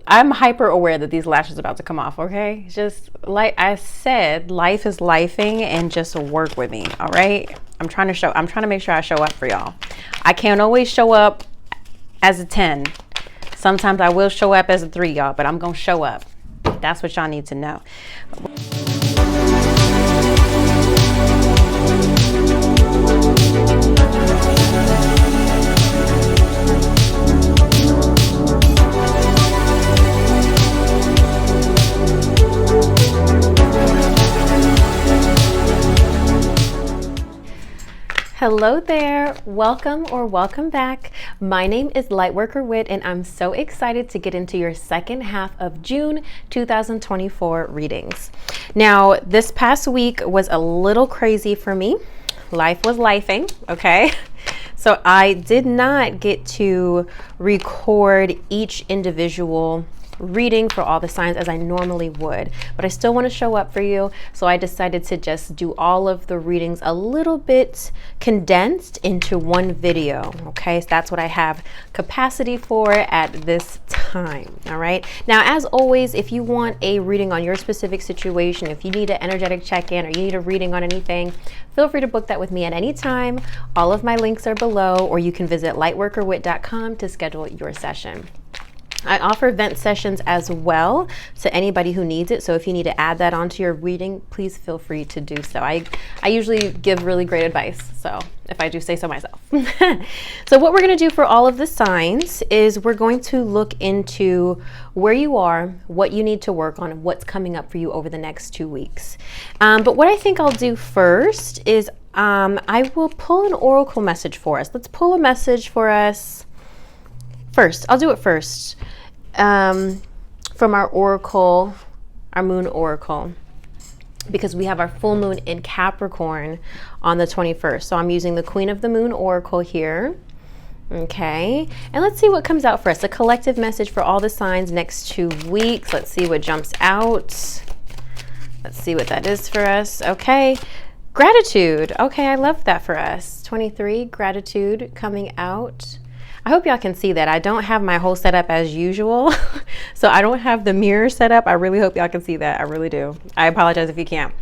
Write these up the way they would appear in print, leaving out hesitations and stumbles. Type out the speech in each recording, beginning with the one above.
I'm hyper aware that these lashes are about to come off, okay? Just like I said, life is lifing, and just work with me, all right? I'm trying to make sure I show up for y'all. I can't always show up as a 10. Sometimes I will show up as a 3, y'all, but I'm gonna show up. That's what y'all need to know. Hello there, welcome or welcome back. My name is Lightworker Whit, and I'm so excited to get into your second half of June 2024 readings. Now, this past week was a little crazy for me. Life was lifing, okay? So I did not get to record each individual reading for all the signs as I normally would, but I still want to show up for you, so I decided to just do all of the readings a little bit condensed into one video. Okay, so that's what I have capacity for at this time. All right, now as always, if you want a reading on your specific situation, if you need an energetic check-in or you need a reading on anything, feel free to book that with me at any time. All of my links are below, or you can visit lightworkerwhit.com to schedule your session. I offer vent sessions as well to anybody who needs it. So if you need to add that onto your reading, please feel free to do so. I usually give really great advice, so if I do say so myself. So what we're going to do for all of the signs is we're going to look into where you are, what you need to work on, and what's coming up for you over the next 2 weeks. But what I think I'll do first is I will pull an oracle message for us. Let's pull a message for us. First, I'll do it first from our oracle, our moon oracle, because we have our full moon in Capricorn on the 21st. So I'm using the Queen of the Moon oracle here. Okay, and let's see what comes out for us. A collective message for all the signs next 2 weeks. Let's see what jumps out. Let's see what that is for us. Okay, gratitude. Okay, I love that for us. 23, gratitude coming out. I hope y'all can see that. I don't have my whole setup as usual, so I don't have the mirror set up. I really hope y'all can see that. I really do. I apologize if you can't.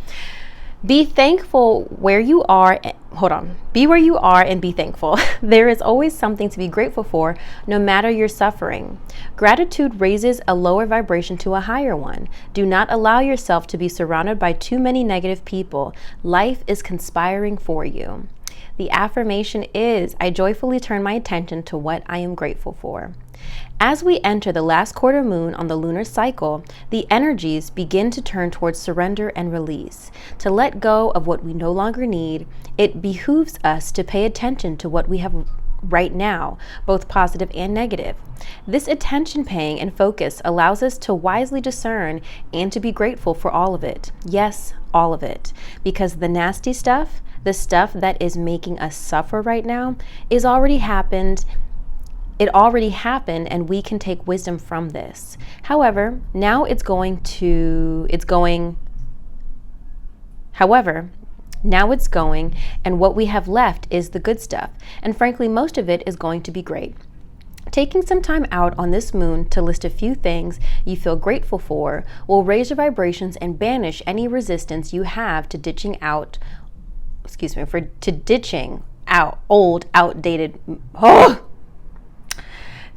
Be thankful where you are. Hold on. Be where you are and be thankful. There is always something to be grateful for, no matter your suffering. Gratitude raises a lower vibration to a higher one. Do not allow yourself to be surrounded by too many negative people. Life is conspiring for you. The affirmation is, I joyfully turn my attention to what I am grateful for. As we enter the last quarter moon on the lunar cycle, the energies begin to turn towards surrender and release. To let go of what we no longer need, it behooves us to pay attention to what we have right now, both positive and negative. This attention paying and focus allows us to wisely discern and to be grateful for all of it. Yes, all of it. Because the nasty stuff, the stuff that is making us suffer right now, is already happened. It already happened, and we can take wisdom from this. However, now it's going, and what we have left is the good stuff. And frankly, most of it is going to be great. Taking some time out on this moon to list a few things you feel grateful for will raise your vibrations and banish any resistance you have to ditching out old, outdated.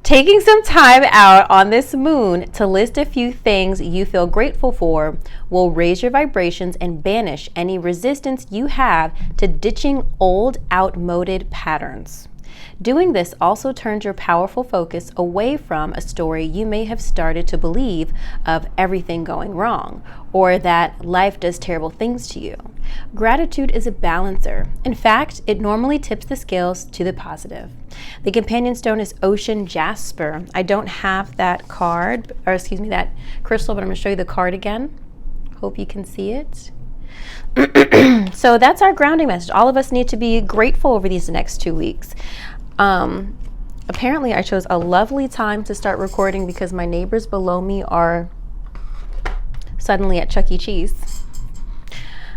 Taking some time out on this moon to list a few things you feel grateful for will raise your vibrations and banish any resistance you have to ditching old, outmoded patterns. Doing this also turns your powerful focus away from a story you may have started to believe of everything going wrong, or that life does terrible things to you. Gratitude is a balancer. In fact, it normally tips the scales to the positive. The companion stone is ocean jasper. I don't have that card, that crystal, but I'm going to show you the card again. Hope you can see it. So that's our grounding message. All of us need to be grateful over these next 2 weeks. Apparently I chose a lovely time to start recording because my neighbors below me are suddenly at Chuck E. Cheese.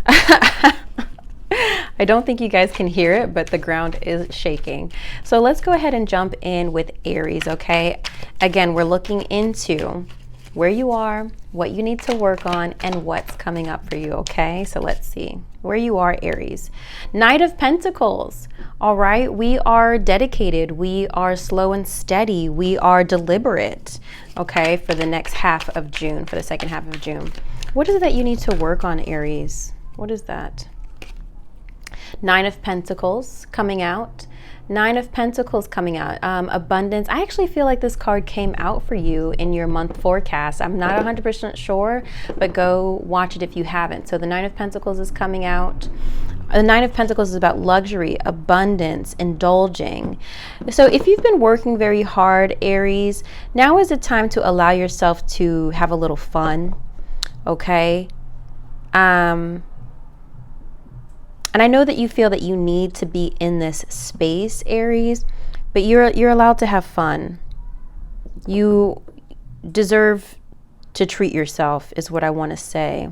I I don't think you guys can hear it, but the ground is shaking. So let's go ahead and jump in with Aries, okay? Again, we're looking into where you are, what you need to work on, and what's coming up for you, okay? So let's see where you are, Aries. Knight of Pentacles. All right, we are dedicated, we are slow and steady, we are deliberate, okay, for the next half of June, for the second half of June. What is it that you need to work on, Aries? What is that? Nine of Pentacles coming out. Nine of Pentacles coming out. Abundance. I actually feel like this card came out for you in your month forecast. I'm not 100% sure, but go watch it if you haven't. So the Nine of Pentacles is coming out. The Nine of Pentacles is about luxury, abundance, indulging. So if you've been working very hard, Aries, now is the time to allow yourself to have a little fun, okay? And I know that you feel that you need to be in this space, Aries, but you're allowed to have fun. You deserve to treat yourself, is what I want to say.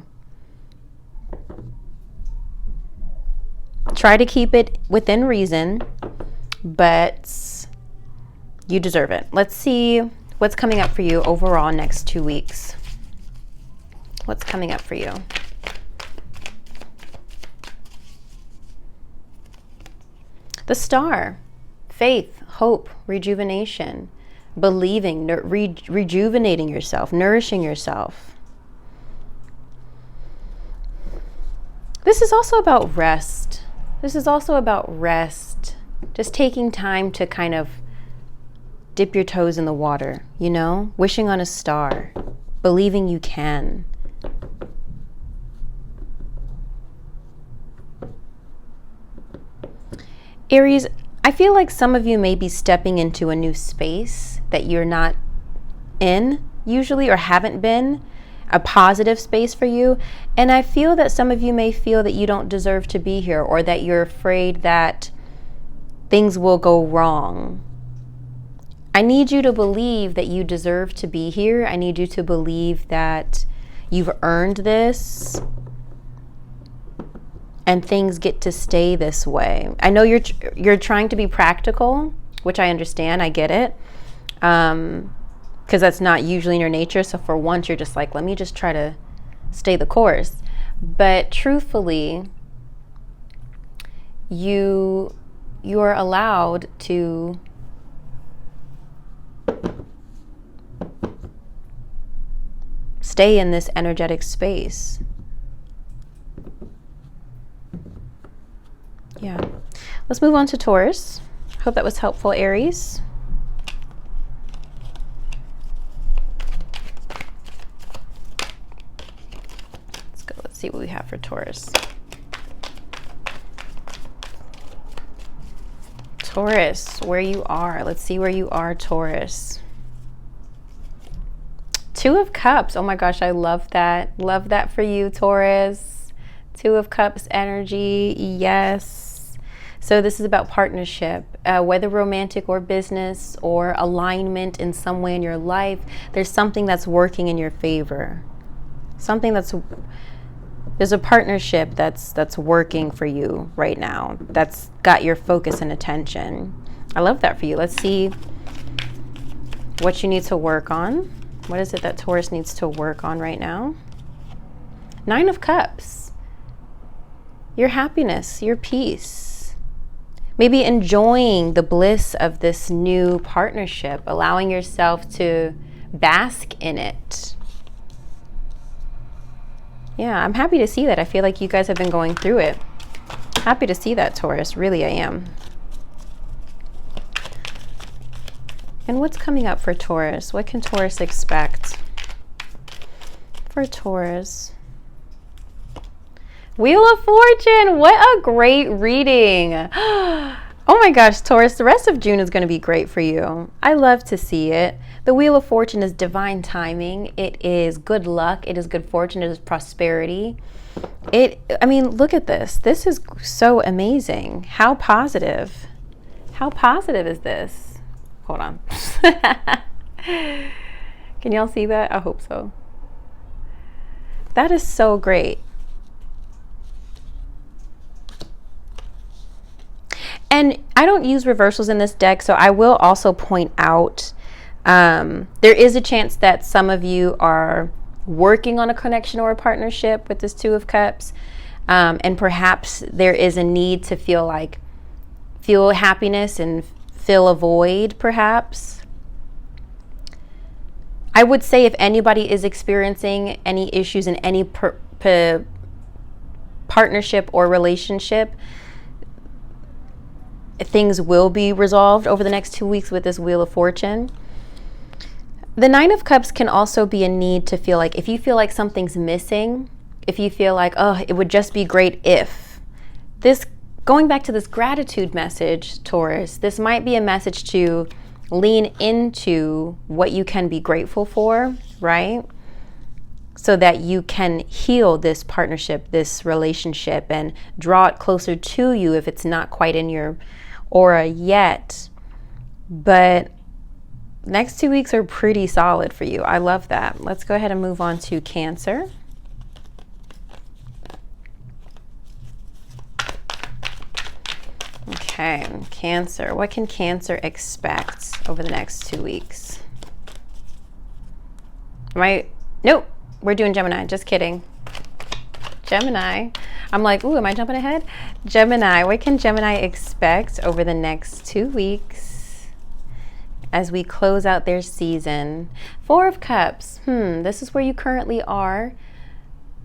Try to keep it within reason, but you deserve it. Let's see what's coming up for you overall next 2 weeks. What's coming up for you? The Star, faith, hope, rejuvenation, believing, rejuvenating yourself, nourishing yourself. This is also about rest. This is also about rest. Just taking time to kind of dip your toes in the water, you know? Wishing on a star, believing you can. Aries, I feel like some of you may be stepping into a new space that you're not in usually, or haven't been, a positive space for you. And I feel that some of you may feel that you don't deserve to be here, or that you're afraid that things will go wrong. I need you to believe that you deserve to be here. I need you to believe that you've earned this. And things get to stay this way. I know you're trying to be practical, which I understand. I get it, because that's not usually in your nature. So for once, you're just like, let me just try to stay the course. But truthfully, you're allowed to stay in this energetic space. Yeah. Let's move on to Taurus. Hope that was helpful, Aries. Let's go. Let's see what we have for Taurus. Taurus, where you are. Let's see where you are, Taurus. Two of Cups. Oh my gosh, I love that. Love that for you, Taurus. Two of Cups energy. Yes. So this is about partnership, whether romantic or business or alignment in some way in your life. There's something that's working in your favor. There's a partnership that's working for you right now. That's got your focus and attention. I love that for you. Let's see what you need to work on. What is it that Taurus needs to work on right now? Nine of Cups. Your happiness, your peace. Maybe enjoying the bliss of this new partnership, allowing yourself to bask in it. Yeah, I'm happy to see that. I feel like you guys have been going through it. Happy to see that, Taurus. Really, I am. And what's coming up for Taurus? What can Taurus expect? For Taurus. Wheel of Fortune, what a great reading. Oh my gosh, Taurus, the rest of June is going to be great for you. I love to see it. The Wheel of Fortune is divine timing. It is good luck. It is good fortune. It is prosperity. I mean, look at this. This is so amazing. How positive. How positive is this? Hold on. Can y'all see that? I hope so. That is so great. And I don't use reversals in this deck, so I will also point out there is a chance that some of you are working on a connection or a partnership with this Two of Cups, and perhaps there is a need to feel happiness and fill a void, perhaps. I would say if anybody is experiencing any issues in any partnership or relationship, things will be resolved over the next 2 weeks with this Wheel of Fortune. The Nine of Cups can also be a need to feel like, if you feel like something's missing, if you feel like, oh, it would just be great if. This, going back to this gratitude message, Taurus, this might be a message to lean into what you can be grateful for, right? So that you can heal this partnership, this relationship, and draw it closer to you if it's not quite in your aura yet. But next 2 weeks are pretty solid for you. I love that. Let's go ahead and move on to Cancer. Okay, Cancer. What can Cancer expect over the next 2 weeks? Nope, we're doing Gemini. Just kidding. Gemini. I'm like, ooh, am I jumping ahead? Gemini. What can Gemini expect over the next 2 weeks as we close out their season? Four of Cups. This is where you currently are.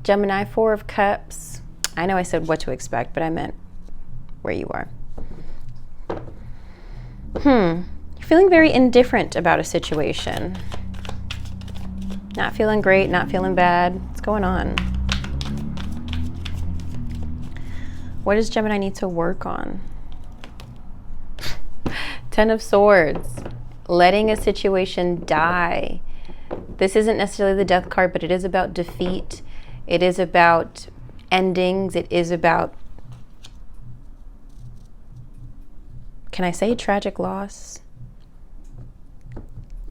Gemini, Four of Cups. I know I said what to expect, but I meant where you are. You're feeling very indifferent about a situation. Not feeling great, not feeling bad. What's going on? What does Gemini need to work on? 10 of Swords. Letting a situation die. This isn't necessarily the death card, but it is about defeat. It is about endings. It is about, can I say tragic loss?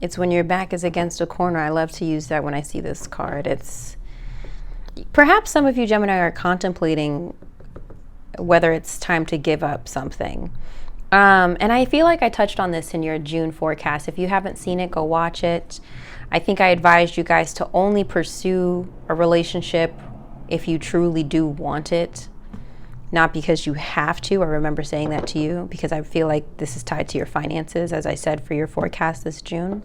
It's when your back is against a corner. I love to use that when I see this card. It's perhaps some of you Gemini are contemplating whether it's time to give up something. And I feel like I touched on this in your June forecast. If you haven't seen it, go watch it. I think I advised you guys to only pursue a relationship if you truly do want it. Not because you have to. I remember saying that to you because I feel like this is tied to your finances, as I said, for your forecast this June.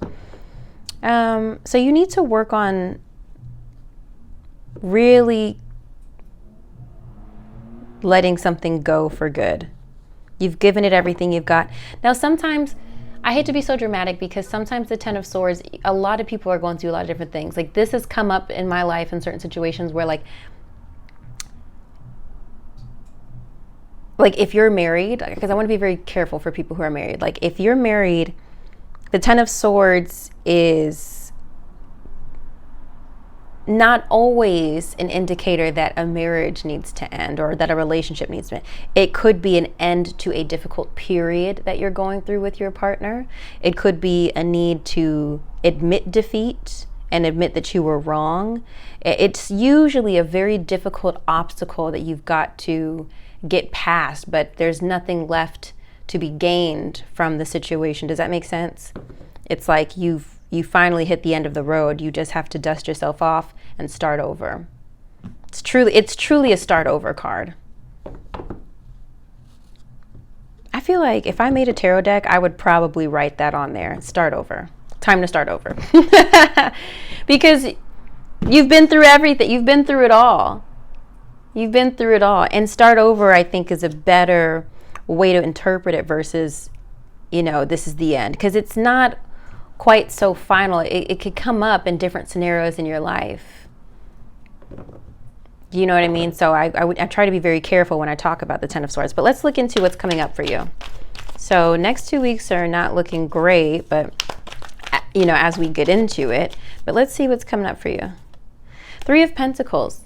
So you need to work on really letting something go for good. You've given it everything you've got. Now, sometimes, I hate to be so dramatic because sometimes the 10 of Swords, a lot of people are going through a lot of different things. Like this has come up in my life in certain situations where like if you're married, because I want to be very careful for people who are married. Like if you're married, the 10 of Swords is not always an indicator that a marriage needs to end or that a relationship needs to end. It could be an end to a difficult period that you're going through with your partner. It could be a need to admit defeat and admit that you were wrong. It's usually a very difficult obstacle that you've got to get past, but there's nothing left to be gained from the situation. Does that make sense? It's like you finally hit the end of the road. You just have to dust yourself off and start over. It's truly a start over card. I feel like if I made a tarot deck, I would probably write that on there. Start over. Time to start over. Because you've been through everything. You've been through it all. You've been through it all. And start over, I think, is a better way to interpret it versus, this is the end. Because it's not quite so final. It could come up in different scenarios in your life. You know what I mean? So I try to be very careful when I talk about the 10 of Swords. But let's look into what's coming up for you. So next 2 weeks are not looking great, but, as we get into it. But let's see what's coming up for you. 3 of Pentacles.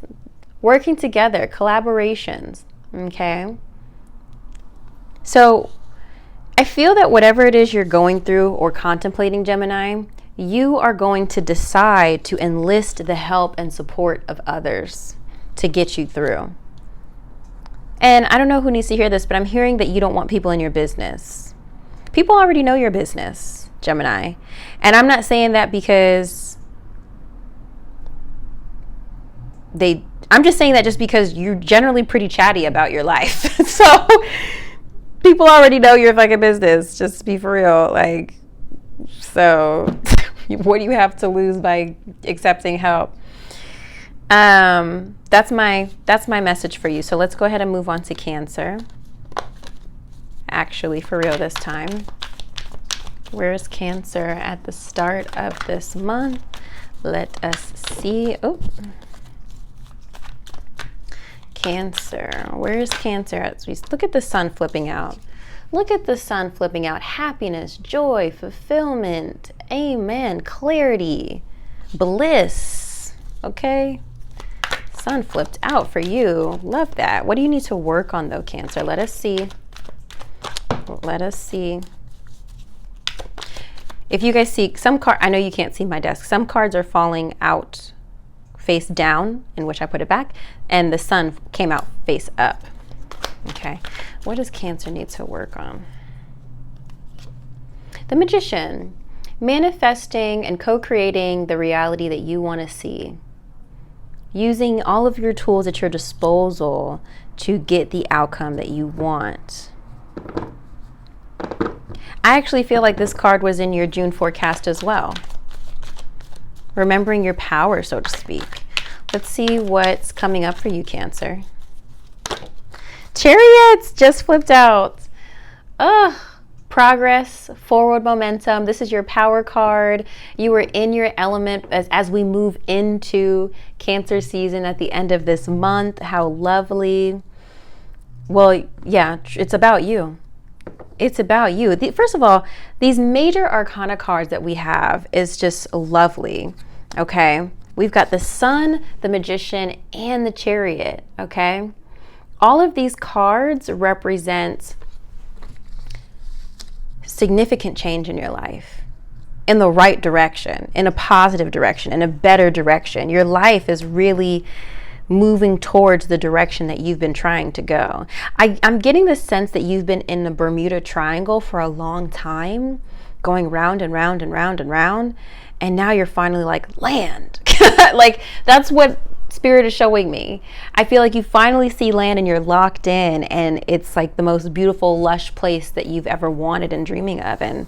Working together, collaborations, okay? So I feel that whatever it is you're going through or contemplating, Gemini, you are going to decide to enlist the help and support of others to get you through. And I don't know who needs to hear this, but I'm hearing that you don't want people in your business. People already know your business, Gemini. And I'm not saying that because I'm just saying that just because you're generally pretty chatty about your life. So people already know your fucking business. Just be for real. Like, so what do you have to lose by accepting help? That's my message for you. So let's go ahead and move on to Cancer. Actually, for real this time. Where's Cancer at the start of this month? Let us see. Oh, Cancer. Where's Cancer at? Look at the sun flipping out. Look at the sun flipping out. Happiness, joy, fulfillment, amen, clarity, bliss. Okay? Sun flipped out for you. Love that. What do you need to work on though, Cancer? Let us see. Let us see. If you guys see some card, I know you can't see my desk. Some cards are falling out face down, in which I put it back, and the sun came out face up. Okay, what does Cancer need to work on? The Magician, manifesting and co-creating the reality that you want to see. Using all of your tools at your disposal to get the outcome that you want. I actually feel like this card was in your June forecast as well. Remembering your power, so to speak. Let's see what's coming up for you, Cancer. Chariots just flipped out. Ugh. Progress, forward momentum. This is your power card. You are in your element as we move into Cancer season at the end of this month. How lovely. Well, yeah, it's about you. It's about you. First of all, these major arcana cards that we have is just lovely. Okay. We've got the Sun, the Magician, and the Chariot. Okay. All of these cards represent significant change in your life, in the right direction, in a positive direction, in a better direction. Your life is really moving towards the direction that you've been trying to go. I'm getting the sense that you've been in the Bermuda Triangle for a long time, going round and round and round and round, and now you're finally like, land. Like, that's what Spirit is showing me. I feel like you finally see land and you're locked in, and it's like the most beautiful, lush place that you've ever wanted and dreaming of, and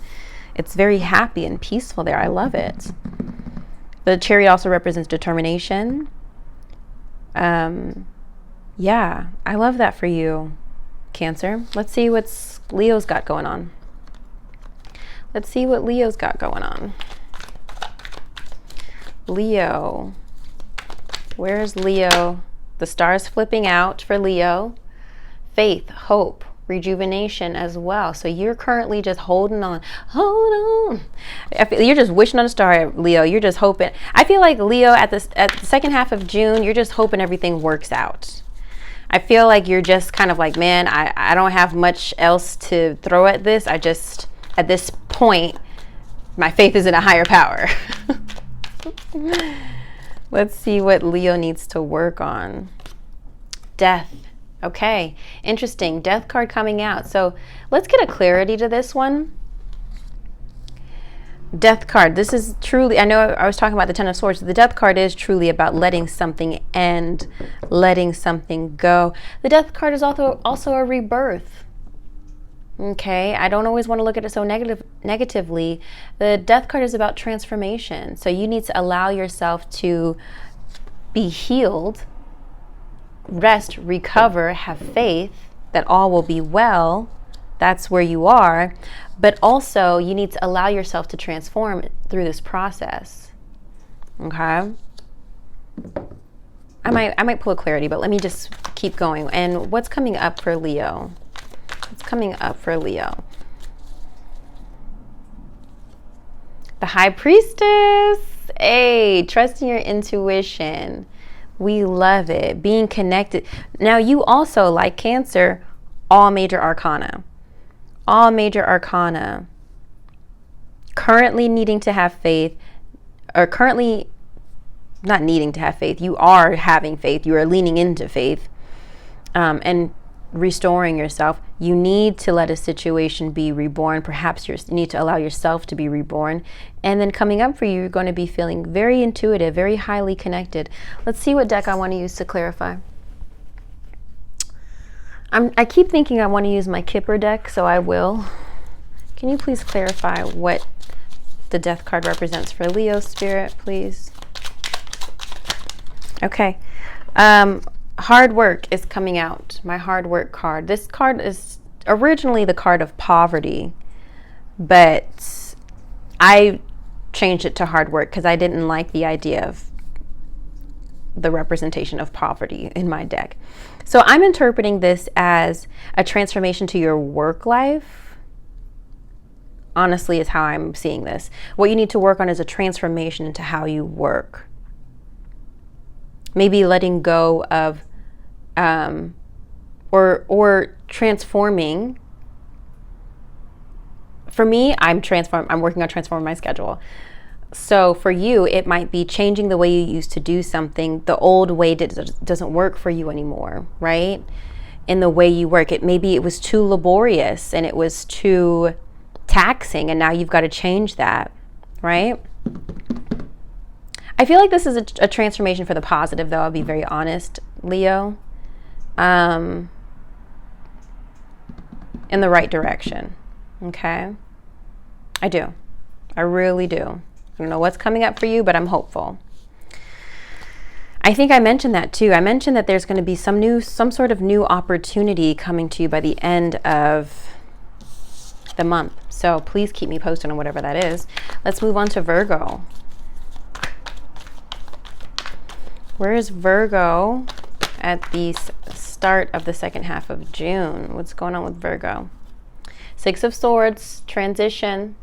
it's very happy and peaceful there. I love it. The Chariot also represents determination. Yeah, I love that for you, Cancer. Let's see what's Leo's got going on. Let's see what Leo's got going on. Leo. Where's Leo? The stars flipping out for Leo. Faith, hope, rejuvenation as well. So you're currently just holding on. Hold on. You're just wishing on a star, Leo. You're just hoping. I feel like Leo at the second half of June, you're just hoping everything works out. I feel like you're just kind of like, man, I don't have much else to throw at this. I just, at this point, my faith is in a higher power. Let's see what Leo needs to work on. Death. Okay, interesting. Death card coming out. So let's get a clarity to this one. Death card. This is truly, I know I was talking about the Ten of Swords. The Death card is truly about letting something end, letting something go. The Death card is also a rebirth. Okay, I don't always want to look at it so negatively. The Death card is about transformation. So you need to allow yourself to be healed, rest, recover, have faith that all will be well. That's where you are. But also you need to allow yourself to transform through this process. Okay. I might pull a clarity, but let me just keep going. And what's coming up for Leo? What's coming up for Leo? The High Priestess. Hey, trusting your intuition. We love it. Being connected. Now you also, like Cancer, all major arcana. All major arcana. Currently needing to have faith, or currently not needing to have faith. You are having faith. You are leaning into faith. And restoring yourself. You need to let a situation be reborn. Perhaps you need to allow yourself to be reborn. And then coming up for you, you're going to be feeling very intuitive, very highly connected. Let's see what deck I want to use to clarify. I keep thinking I want to use my Kipper deck, so I will. Can you please clarify what the death card represents for Leo spirit, please? Okay. Hard work is coming out. My hard work card. This card is originally the card of poverty, but I changed it to hard work because I didn't like the idea of the representation of poverty in my deck. So I'm interpreting this as a transformation to your work life. Honestly, is how I'm seeing this. What you need to work on is a transformation into how you work. Maybe letting go of or transforming. For me, I'm working on transforming my schedule. So for you, it might be changing the way you used to do something. The old way doesn't work for you anymore, right? In the way you work, maybe it was too laborious and it was too taxing, and now you've got to change that, right? I feel like this is a transformation for the positive, though. I'll be very honest, Leo. In the right direction, okay? I do. I really do. I don't know what's coming up for you, but I'm hopeful. I think I mentioned that too. I mentioned that there's going to be some sort of new opportunity coming to you by the end of the month. So please keep me posted on whatever that is. Let's move on to Virgo. Where is Virgo at the start of the second half of June? What's going on with Virgo? Six of Swords, transition.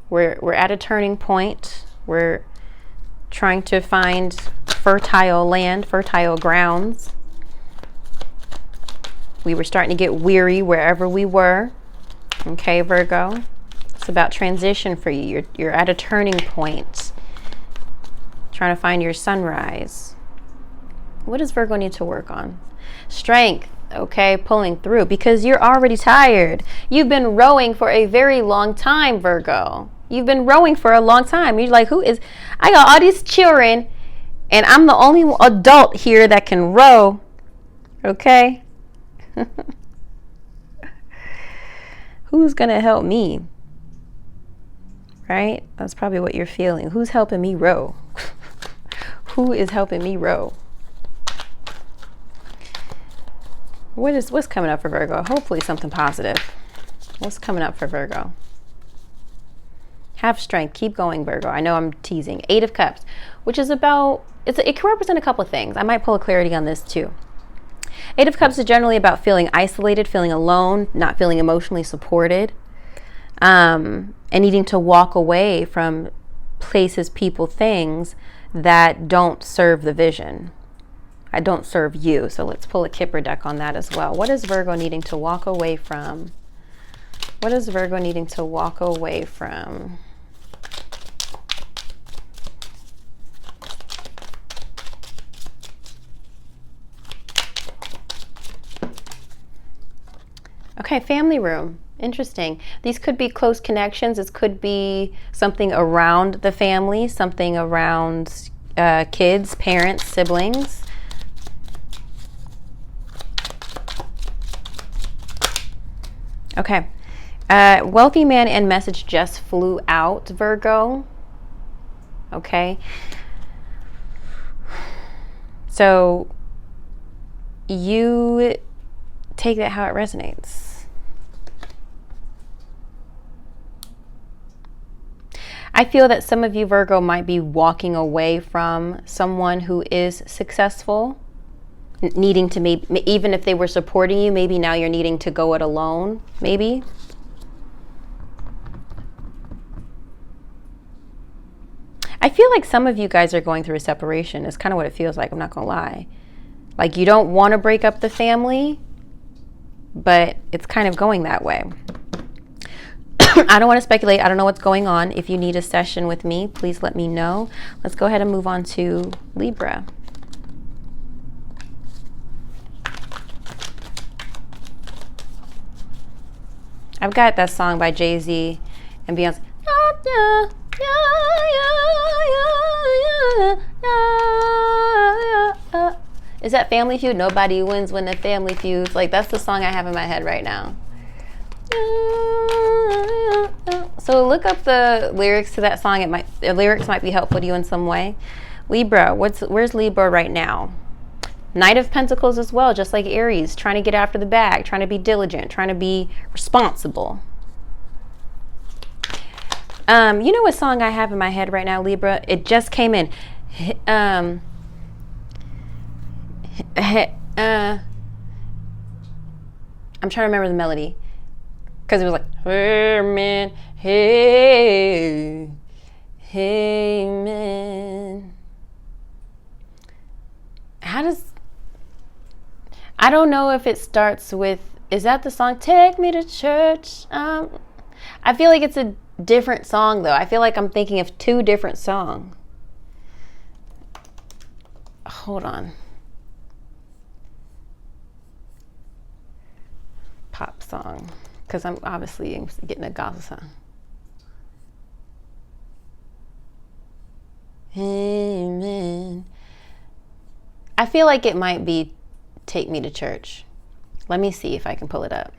We're at a turning point. We're trying to find fertile land, fertile grounds. We were starting to get weary wherever we were. Okay, Virgo. It's about transition for you. You're at a turning point. Trying to find your sunrise. What does Virgo need to work on? Strength. Okay, pulling through because you're already tired. You've been rowing for a very long time, Virgo. You've been rowing for a long time. You're like, I got all these children and I'm the only adult here that can row. Okay? Who's going to help me? Right? That's probably what you're feeling. Who's helping me row? Who is helping me row? What's coming up for Virgo? Hopefully something positive. What's coming up for Virgo? Have strength. Keep going, Virgo. I know I'm teasing. Eight of Cups, which is about, it can represent a couple of things. I might pull a clarity on this too. Eight of Cups is generally about feeling isolated, feeling alone, not feeling emotionally supported, and needing to walk away from places, people, things that don't serve the vision. I don't serve you. So let's pull a Kipper deck on that as well. What is Virgo needing to walk away from? What is Virgo needing to walk away from? Okay, family room. Interesting. These could be close connections. This could be something around the family, something around kids, parents, siblings. Okay. Wealthy man and message just flew out, Virgo. Okay. So you take that how it resonates. I feel that some of you, Virgo, might be walking away from someone who is successful, needing to maybe, even if they were supporting you, maybe now you're needing to go it alone, maybe. I feel like some of you guys are going through a separation. It's kind of what it feels like, I'm not gonna lie. Like you don't want to break up the family, but it's kind of going that way. I don't want to speculate. I don't know what's going on. If you need a session with me, please let me know. Let's go ahead and move on to Libra. I've got that song by Jay-Z and Beyonce. Is that Family Feud? Nobody wins when the family feuds. Like, that's the song I have in my head right now. So look up the lyrics to that song. The lyrics might be helpful to you in some way. Libra, where's Libra right now? Knight of Pentacles as well, just like Aries, trying to get after the bag, trying to be diligent, trying to be responsible. You know what song I have in my head right now, Libra? It just came in. I'm trying to remember the melody. Because it was like, hey man, hey man. I don't know if it starts with, is that the song, Take Me to Church? I feel like it's a different song though. I feel like I'm thinking of two different songs. Hold on. Pop song. Because I'm obviously getting a gospel song. Amen. I feel like it might be Take Me to Church. Let me see if I can pull it up.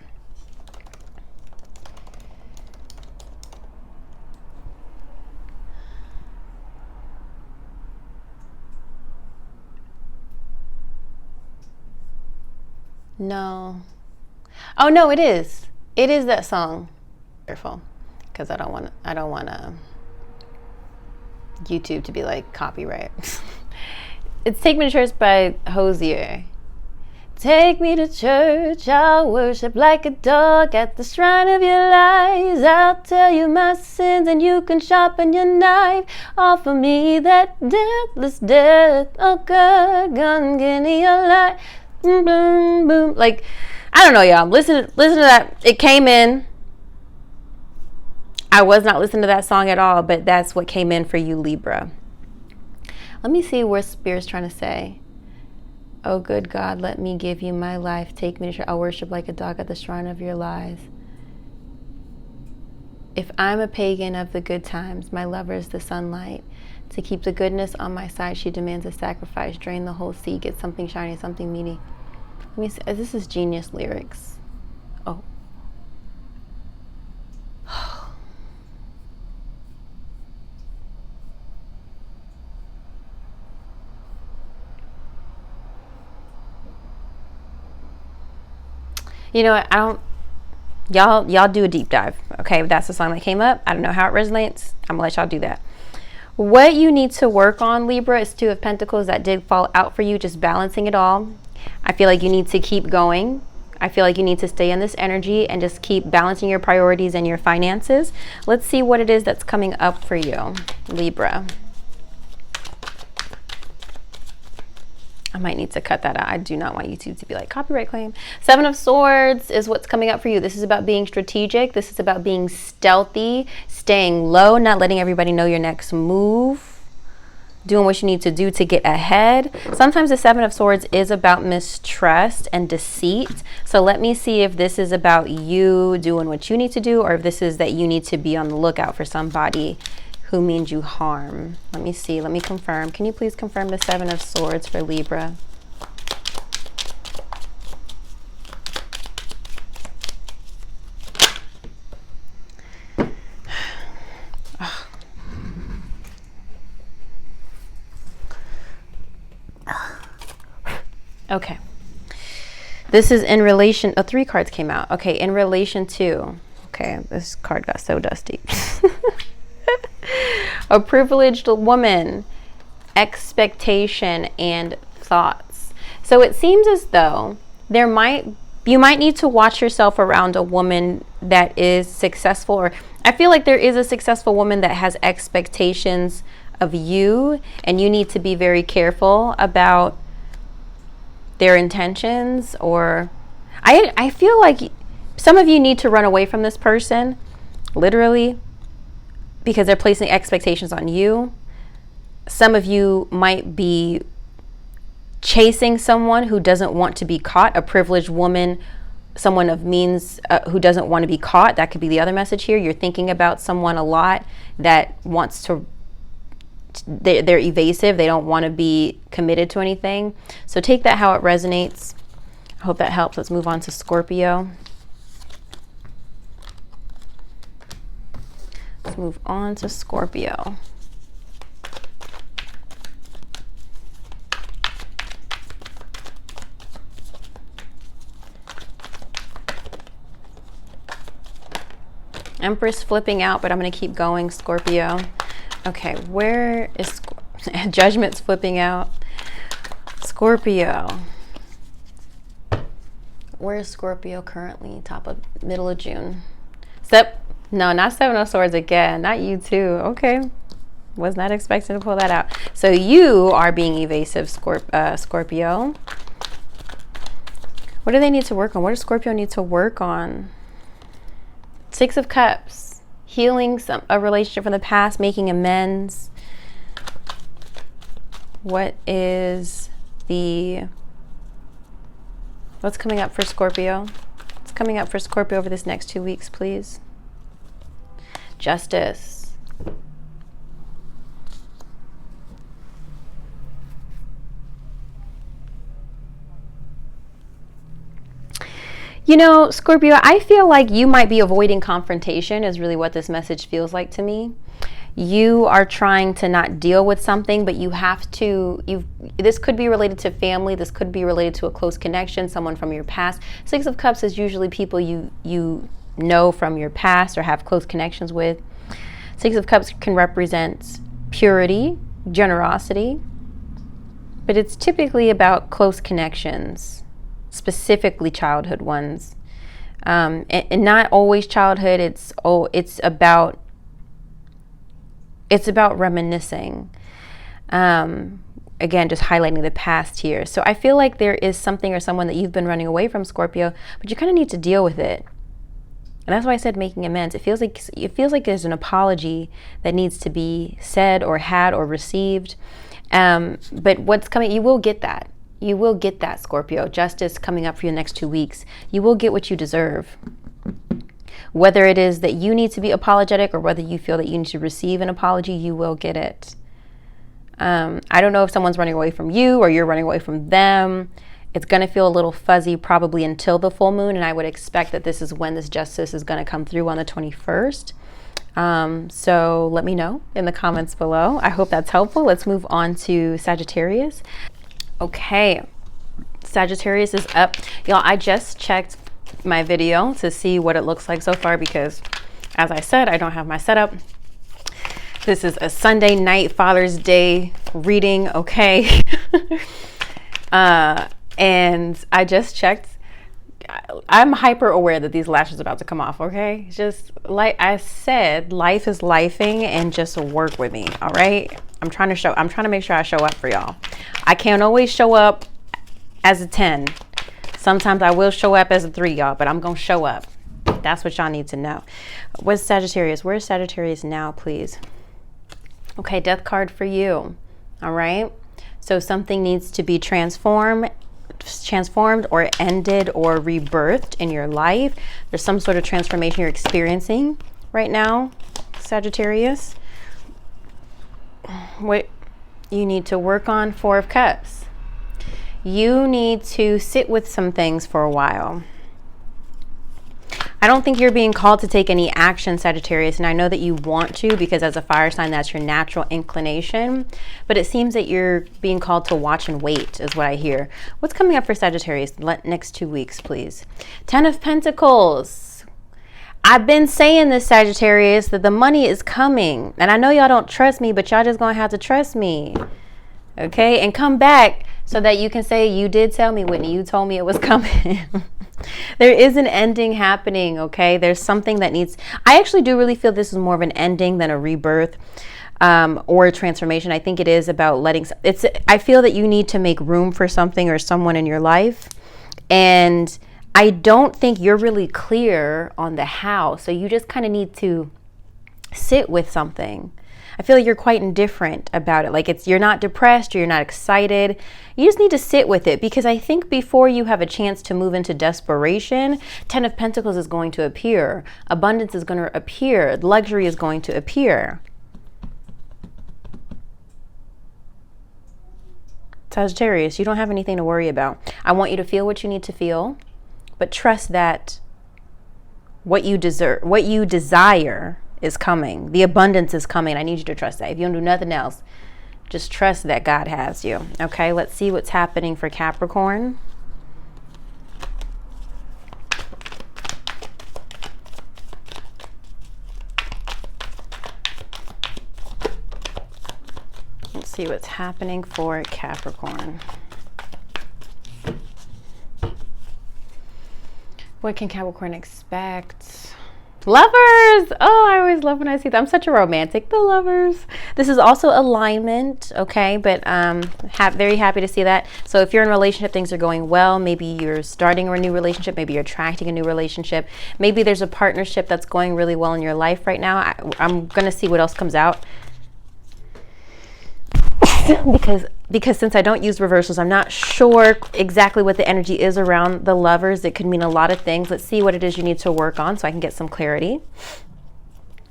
No. Oh no, it is. It is that song. Careful, because I don't want YouTube to be like copyright. It's Take Me to Church by Hosier. Take me to church, I'll worship like a dog at the shrine of your lies. I'll tell you my sins and you can sharpen your knife. Offer me that deathless death. Oh God, gun, give me your life. Boom, boom, boom. Like, I don't know, y'all. Listen to that. It came in. I was not listening to that song at all, but that's what came in for you, Libra. Let me see what Spirit's trying to say. Oh, good God, let me give you my life. Take me to church. I'll worship like a dog at the shrine of your lies. If I'm a pagan of the good times, my lover is the sunlight. To keep the goodness on my side, she demands a sacrifice. Drain the whole sea, get something shiny, something meaty. Let me see. This is genius lyrics. Oh. You know what? Y'all do a deep dive. Okay, that's the song that came up. I don't know how it resonates. I'm gonna let y'all do that. What you need to work on, Libra, is Two of Pentacles. That did fall out for you, just balancing it all. I feel like you need to keep going. I feel like you need to stay in this energy and just keep balancing your priorities and your finances. Let's see what it is that's coming up for you, Libra. I might need to cut that out. I do not want YouTube to be like, copyright claim. Seven of Swords is what's coming up for you. This is about being strategic. This is about being stealthy, staying low, not letting everybody know your next move, doing what you need to do to get ahead. Sometimes the Seven of Swords is about mistrust and deceit. So let me see if this is about you doing what you need to do, or if this is that you need to be on the lookout for somebody who means you harm. Let me see. Let me confirm. Can you please confirm the Seven of Swords for Libra? Okay. This is in relation, oh, 3 cards came out. Okay, in relation to, okay, this card got so dusty. A privileged woman, expectation, and thoughts. So it seems as though you might need to watch yourself around a woman that is successful, or I feel like there is a successful woman that has expectations of you, and you need to be very careful about their intentions. Or I feel like some of you need to run away from this person, literally, because they're placing expectations on you. Some of you might be chasing someone who doesn't want to be caught, a privileged woman someone of means who doesn't want to be caught. That could be the other message here. You're thinking about someone a lot that wants to, they're evasive. They don't want to be committed to anything. So take that how it resonates. I hope that helps. Let's move on to Scorpio. Let's move on to Scorpio. Empress flipping out, but I'm going to keep going, Scorpio. Okay, where is Judgment's flipping out? Scorpio. Where is Scorpio currently? Middle of June. No, not Seven of Swords again. Not you too. Okay. Was not expecting to pull that out. So you are being evasive, Scorpio. What do they need to work on? What does Scorpio need to work on? Six of Cups. Healing a relationship from the past, making amends. What's coming up for Scorpio? What's coming up for Scorpio over this next 2 weeks, please? Justice. You know, Scorpio, I feel like you might be avoiding confrontation is really what this message feels like to me. You are trying to not deal with something, but you have to, this could be related to family. This could be related to a close connection, someone from your past. Six of Cups is usually people you know from your past or have close connections with. Six of Cups can represent purity, generosity, but it's typically about close connections, specifically childhood ones, and not always childhood. It's about reminiscing. Again, just highlighting the past here. So I feel like there is something or someone that you've been running away from, Scorpio, but you kind of need to deal with it. And that's why I said making amends. It feels like there's an apology that needs to be said or had or received. But what's coming, you will get that. You will get that, Scorpio. Justice coming up for you the next 2 weeks. You will get what you deserve. Whether it is that you need to be apologetic or whether you feel that you need to receive an apology, you will get it. I don't know if someone's running away from you or you're running away from them. It's going to feel a little fuzzy probably until the full moon, and I would expect that this is when this justice is going to come through on the 21st. So let me know in the comments below. I hope that's helpful. Let's move on to Sagittarius. Okay, Sagittarius is up. Y'all, I just checked my video to see what it looks like so far because, as I said, I don't have my setup. This is a Sunday night Father's Day reading, okay? And I just checked. I'm hyper aware that these lashes are about to come off, okay? Just like I said, life is lifing and just work with me, all right? I'm trying to make sure I show up for y'all. I can't always show up as a 10. Sometimes I will show up as a 3, y'all, but I'm going to show up. That's what y'all need to know. What's Sagittarius? Where's Sagittarius now, please? Okay, Death card for you, all right? So something needs to be transformed or ended or rebirthed in your life. There's some sort of transformation you're experiencing right now, Sagittarius. What you need to work on, Four of Cups. You need to sit with some things for a while. I don't think you're being called to take any action, Sagittarius, and I know that you want to because as a fire sign, that's your natural inclination, but it seems that you're being called to watch and wait is what I hear. What's coming up for Sagittarius next 2 weeks, please? 10 of Pentacles. I've been saying this, Sagittarius, that the money is coming, and I know y'all don't trust me, but y'all just gonna have to trust me, okay? And come back so that you can say, you did tell me, Whitney, you told me it was coming. There is an ending happening, okay? There's something that needs, I actually do really feel this is more of an ending than a rebirth or a transformation. I think it is about I feel that you need to make room for something or someone in your life. And I don't think you're really clear on the how. So you just kind of need to sit with something. I feel like you're quite indifferent about it. Like you're not depressed or you're not excited. You just need to sit with it, because I think before you have a chance to move into desperation, 10 of Pentacles is going to appear. Abundance is going to appear. Luxury is going to appear. Sagittarius, you don't have anything to worry about. I want you to feel what you need to feel, but trust that what you desire is coming. The abundance is coming. I need you to trust that. If you don't do nothing else, just trust that God has you. Okay, let's see what's happening for Capricorn. Let's see what's happening for Capricorn. What can Capricorn expect? Lovers! Oh, I always love when I see that. I'm such a romantic. The Lovers. This is also alignment, okay? But very happy to see that. So if you're in a relationship, things are going well. Maybe you're starting a new relationship. Maybe you're attracting a new relationship. Maybe there's a partnership that's going really well in your life right now. I'm going to see what else comes out. because since I don't use reversals, I'm not sure exactly what the energy is around the Lovers. It could mean a lot of things. Let's see what it is you need to work on so I can get some clarity.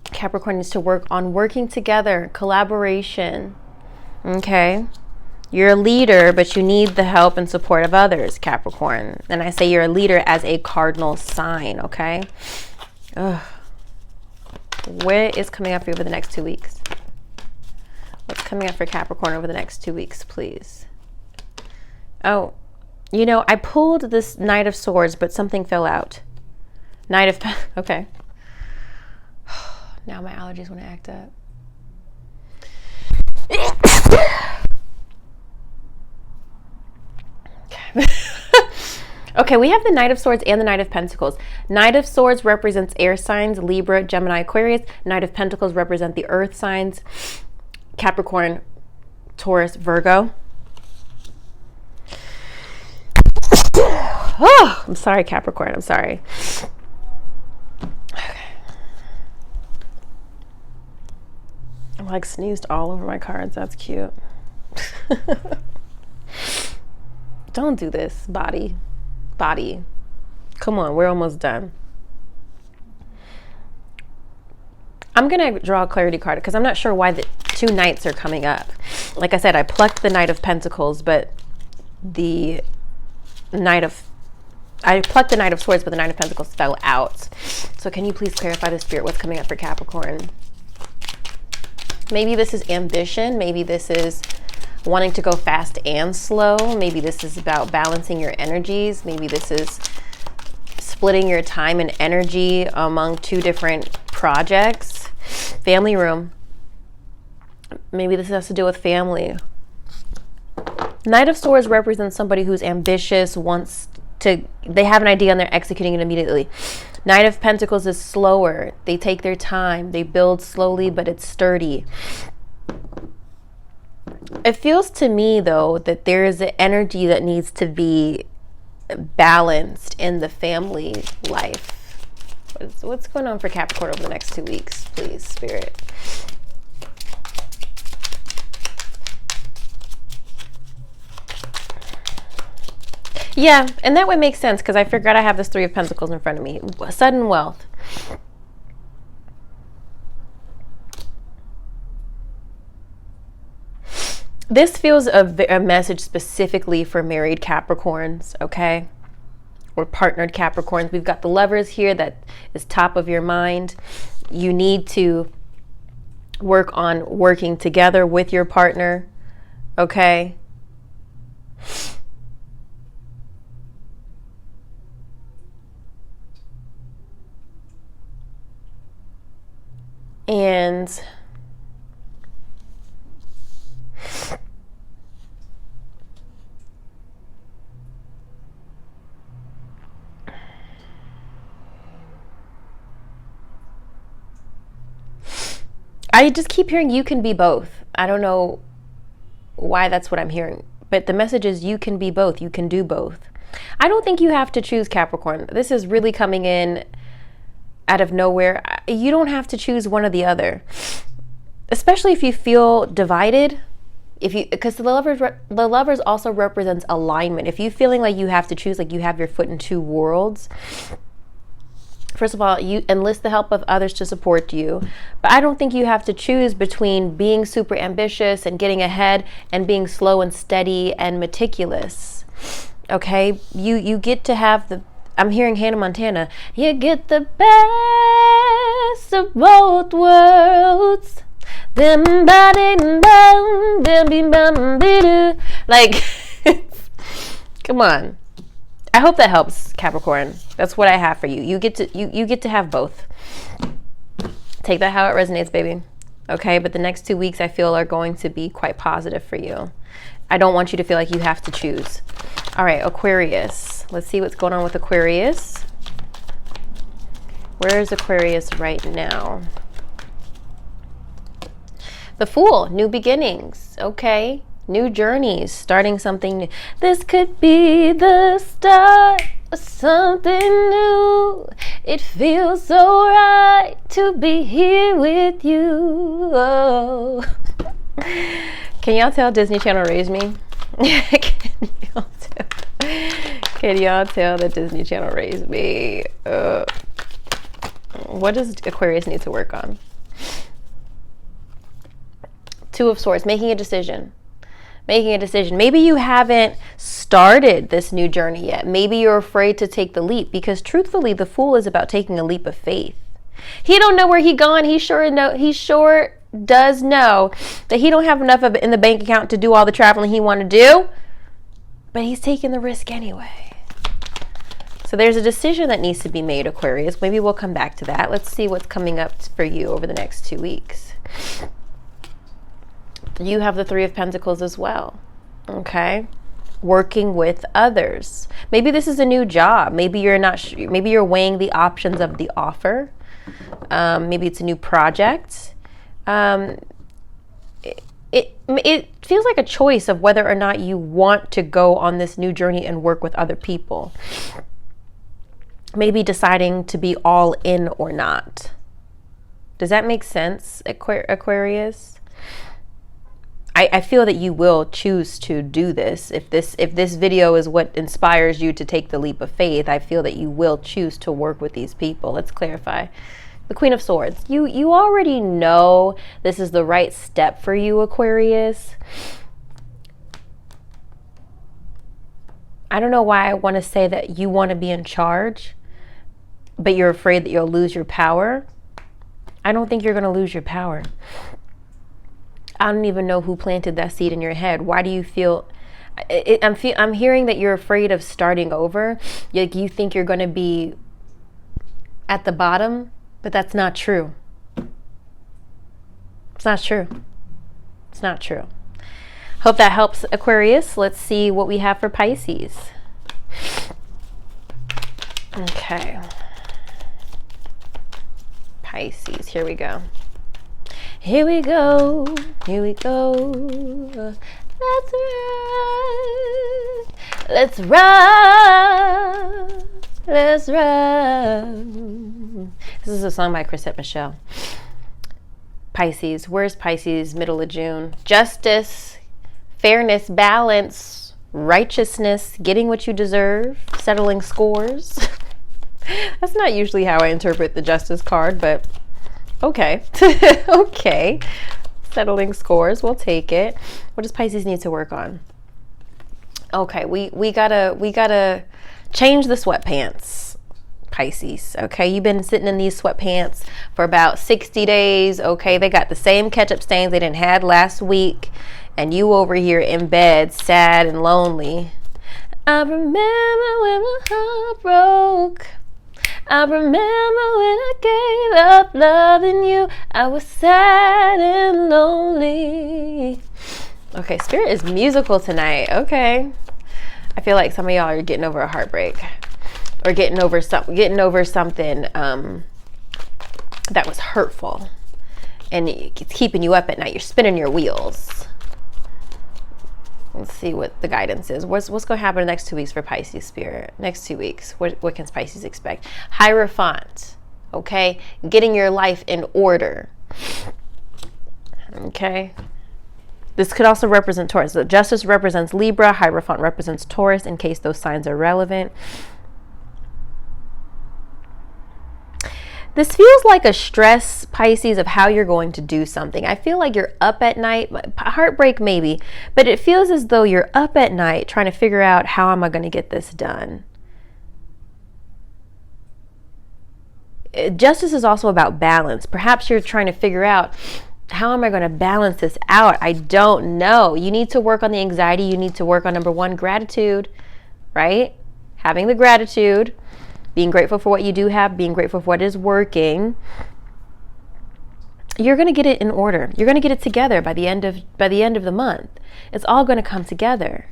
Capricorn needs to work on working together, collaboration. Okay. You're a leader, but you need the help and support of others, Capricorn. And I say you're a leader as a cardinal sign, okay? Ugh. What is coming up for you over the next 2 weeks? What's coming up for Capricorn over the next 2 weeks, please? Oh, you know, I pulled this Knight of Swords, but something fell out. Knight of... Okay. Now my allergies want to act up. Okay. Okay, we have the Knight of Swords and the Knight of Pentacles. Knight of Swords represents air signs, Libra, Gemini, Aquarius. Knight of Pentacles represent the earth signs, Capricorn, Taurus, Virgo. Oh, I'm sorry, Capricorn. I'm sorry. Okay. I like sneezed all over my cards. That's cute. Don't do this, body. Come on, we're almost done. I'm going to draw a clarity card because I'm not sure why the two knights are coming up. Like I said, I plucked the Knight of Pentacles, but I plucked the Knight of Swords, but the Knight of Pentacles fell out. So can you please clarify the spirit what's coming up for Capricorn? Maybe this is ambition. Maybe this is wanting to go fast and slow. Maybe this is about balancing your energies. Maybe this is splitting your time and energy among two different projects. Family room. Maybe this has to do with family. Knight of Swords represents somebody who's ambitious, they have an idea and they're executing it immediately. Knight of Pentacles is slower. They take their time. They build slowly, but it's sturdy. It feels to me, though, that there is an energy that needs to be balanced in the family life. What's going on for Capricorn over the next 2 weeks, please, Spirit? Yeah, and that would make sense because I forgot I have this Three of Pentacles in front of me. Sudden wealth. This feels a message specifically for married Capricorns, okay? Or partnered Capricorns. We've got the Lovers here that is top of your mind. You need to work on working together with your partner, okay? And I just keep hearing you can be both. I don't know why that's what I'm hearing, but the message is you can be both. You can do both. I don't think you have to choose Capricorn. This is really coming in out of nowhere. You don't have to choose one or the other. especially if you feel divided, because the lovers also represents alignment. If you're feeling like you have to choose, like you have your foot in two worlds, first of all, you enlist the help of others to support you. But I don't think you have to choose between being super ambitious and getting ahead and being slow and steady and meticulous. Okay? You get to have the, I'm hearing Hannah Montana, you get the best of both worlds. Like, come on. I hope that helps, Capricorn. That's what I have for you. You get to have both. Take that how it resonates, baby. Okay, but the next 2 weeks I feel are going to be quite positive for you. I don't want you to feel like you have to choose. All right, Aquarius. Let's see what's going on with Aquarius. Where is Aquarius right now? The Fool, new beginnings, okay? New journeys, starting something new. This could be the start of something new. It feels so right to be here with you. Oh. Can y'all tell Disney Channel raised me? Can y'all tell that Disney Channel raised me? What does Aquarius need to work on? Two of Swords, making a decision. Making a decision. Maybe you haven't started this new journey yet. Maybe you're afraid to take the leap, because truthfully, the Fool is about taking a leap of faith. He don't know where he gone. He sure does know that he don't have enough of it in the bank account to do all the traveling he want to do, but he's taking the risk anyway. So there's a decision that needs to be made, Aquarius. Maybe we'll come back to that. Let's see what's coming up for you over the next 2 weeks. You have the Three of Pentacles as well, okay? Working with others. Maybe this is a new job. Maybe you're not. Maybe you're weighing the options of the offer. Maybe it's a new project. It feels like a choice of whether or not you want to go on this new journey and work with other people. Maybe deciding to be all in or not. Does that make sense, Aquarius? I feel that you will choose to do this. If this video is what inspires you to take the leap of faith, I feel that you will choose to work with these people. Let's clarify. The Queen of Swords. You already know this is the right step for you, Aquarius. I don't know why I want to say that you want to be in charge, but you're afraid that you'll lose your power. I don't think you're going to lose your power. I don't even know who planted that seed in your head. Why do you feel... I'm hearing that you're afraid of starting over. Like you think you're going to be at the bottom, but that's not true. It's not true. It's not true. Hope that helps, Aquarius. Let's see what we have for Pisces. Okay. Pisces, here we go. Here we go, here we go. Let's ride, let's ride, let's ride. This is a song by Chrisette Michele. Pisces, where's Pisces? Middle of June. Justice, fairness, balance, righteousness, getting what you deserve, settling scores. That's not usually how I interpret the Justice card, but okay. Okay. Settling scores, we'll take it. What does Pisces need to work on? Okay, we gotta change the sweatpants, Pisces. Okay, you've been sitting in these sweatpants for about 60 days. Okay, they got the same ketchup stains they didn't had last week, and you over here in bed, sad and lonely. I remember when my heart broke. I remember when I gave up loving you. I was sad and lonely. Okay, Spirit is musical tonight. Okay. I feel like some of y'all are getting over a heartbreak, or getting over something that was hurtful, and it's keeping you up at night. You're spinning your wheels. Let's see what the guidance is. What's going to happen in the next 2 weeks for Pisces, Spirit? Next 2 weeks, what can Pisces expect? Hierophant, okay? Getting your life in order. Okay. This could also represent Taurus. The Justice represents Libra. Hierophant represents Taurus, in case those signs are relevant. This feels like a stress, Pisces, of how you're going to do something. I feel like you're up at night, heartbreak maybe, but it feels as though you're up at night trying to figure out, how am I going to get this done? Justice is also about balance. Perhaps you're trying to figure out, how am I going to balance this out? I don't know. You need to work on the anxiety. You need to work on, number one, gratitude, right? Having the gratitude. Being grateful for what you do have, being grateful for what is working. You're going to get it in order. You're going to get it together by the end of the month. It's all going to come together.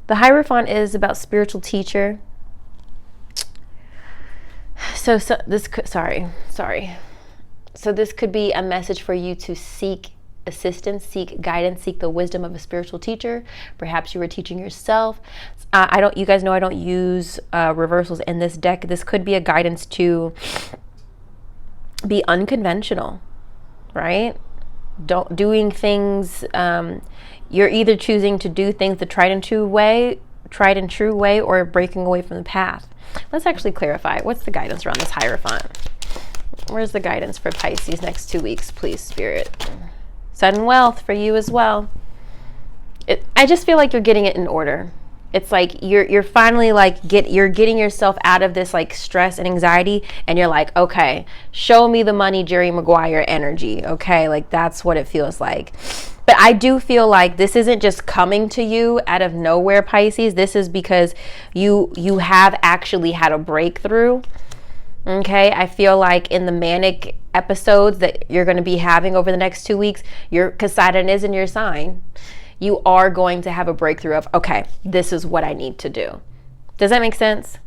The Hierophant is about spiritual teacher. So this could, sorry. So this could be a message for you to seek assistance, seek guidance, seek the wisdom of a spiritual teacher. Perhaps you were teaching yourself. You guys know I don't use reversals in this deck. This could be a guidance to be unconventional, right? Doing things. You're either choosing to do things the tried and true way, or breaking away from the path. Let's actually clarify. What's the guidance around this Hierophant? Where's the guidance for Pisces next 2 weeks, please, Spirit? Sudden wealth for you as well. I just feel like you're getting it in order. It's like you're finally like you're getting yourself out of this like stress and anxiety, and you're like, okay, show me the money, Jerry Maguire energy. Okay, like that's what it feels like. But I do feel like this isn't just coming to you out of nowhere, Pisces. This is because you have actually had a breakthrough. Okay, I feel like in the manic episodes that you're going to be having over the next 2 weeks, because Saturn is in your sign, you are going to have a breakthrough of, okay, this is what I need to do. Does that make sense?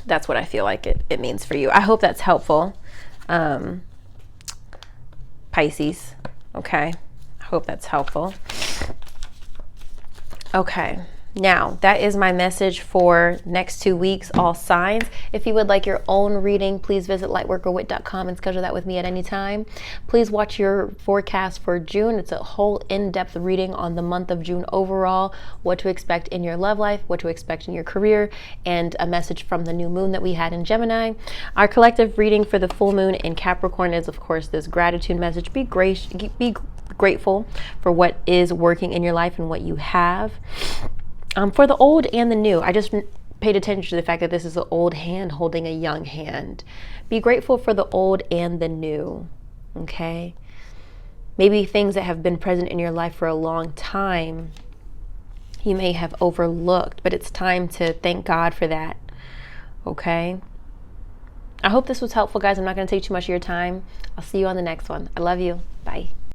That's what I feel like it means for you. I hope that's helpful, Pisces. Okay, I hope that's helpful. Okay. Now, that is my message for next 2 weeks, all signs. If you would like your own reading, please visit lightworkerwhit.com and schedule that with me at any time. Please watch your forecast for June. It's a whole in-depth reading on the month of June overall, what to expect in your love life, what to expect in your career, and a message from the new moon that we had in Gemini. Our collective reading for the full moon in Capricorn is, of course, this gratitude message. Be grateful for what is working in your life and what you have. For the old and the new, I just paid attention to the fact that this is an old hand holding a young hand. Be grateful for the old and the new, okay? Maybe things that have been present in your life for a long time, you may have overlooked, but it's time to thank God for that, okay? I hope this was helpful, guys. I'm not going to take too much of your time. I'll see you on the next one. I love you. Bye.